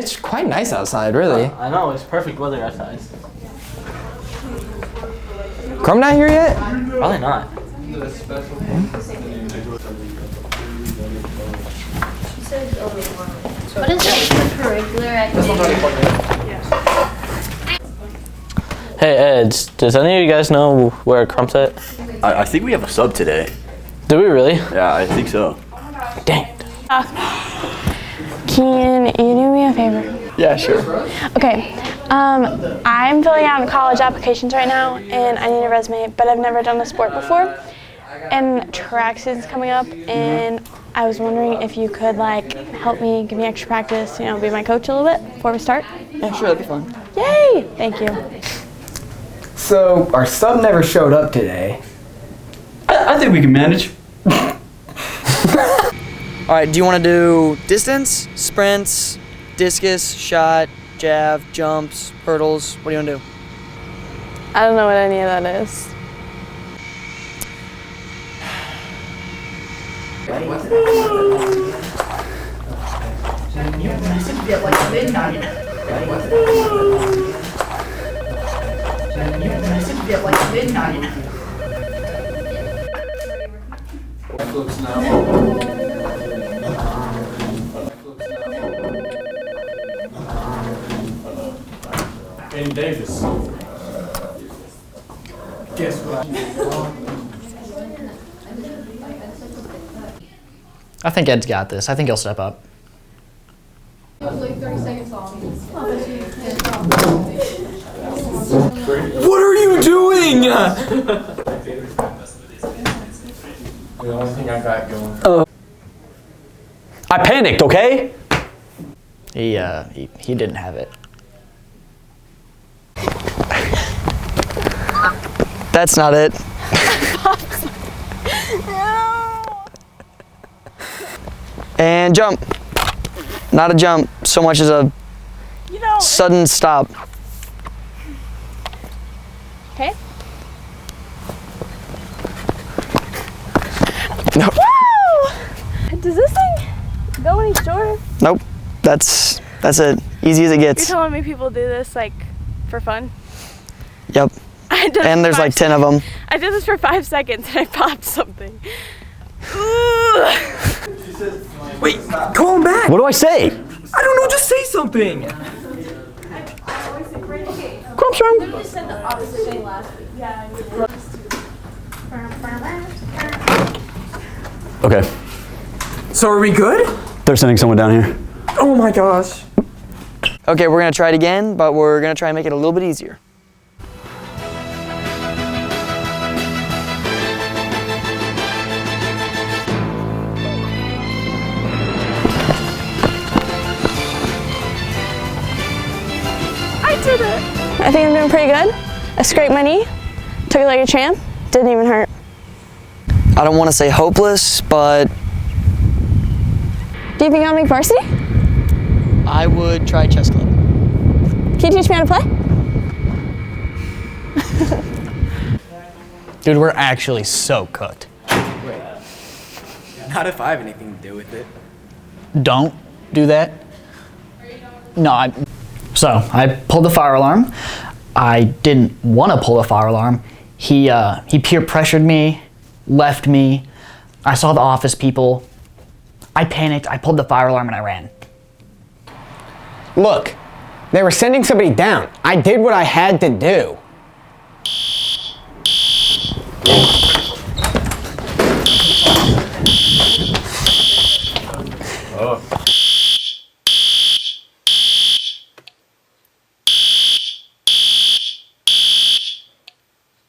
It's quite nice outside, really. I know, it's perfect weather outside. Crum not here yet? Probably not. What is extracurricular activity? Hey, Eds, does any of you guys know where Crump's at? I think we have a sub today. Do we really? Yeah, I think so. Dang it. Can you do me a favor? Yeah, sure. Okay, I'm filling out college applications right now and I need a resume, but I've never done a sport before. And track season's coming up and I was wondering if you could like help me, give me extra practice, you know, be my coach a little bit before we start. Yeah, sure, that'd be fun. Yay! Thank you. So, our sub never showed up today. I think we can manage. All right, do you want to do distance, sprints, discus, shot, jab, jumps, hurdles? What do you want to do? I don't know what any of that is. And Davis. Guess what? I think Ed's got this. I think he'll step up. What What are you doing? The only thing I got going. I panicked, okay? He didn't have it. That's not it. And jump. Not a jump so much as a sudden stop. Okay. No. Woo! Does this thing go any shorter? Nope. That's it. Easy as it You're gets. telling me people do this like for fun? Yep. I did And there's like 10 of them. I did this for 5 seconds and I popped something. Wait, call him back. What do I say? I don't know, just say something. Okay, So are we good? they're sending someone down here. Oh my gosh. Okay, we're gonna try it again, but we're gonna try and make it a little bit easier. I did it. I think I'm doing pretty good. I scraped my knee, took it like a champ, didn't even hurt. I don't want to say hopeless, but Do you think I'll make varsity? I would try chess club. Can you teach me how to play? Dude, we're actually so cooked. Not if I have anything to do with it. Don't do that. No, So I pulled the fire alarm. I didn't want to pull the fire alarm. He peer pressured me, left me. I saw the office people. I panicked, I pulled the fire alarm and I ran. Look, they were sending somebody down. I did what I had to do.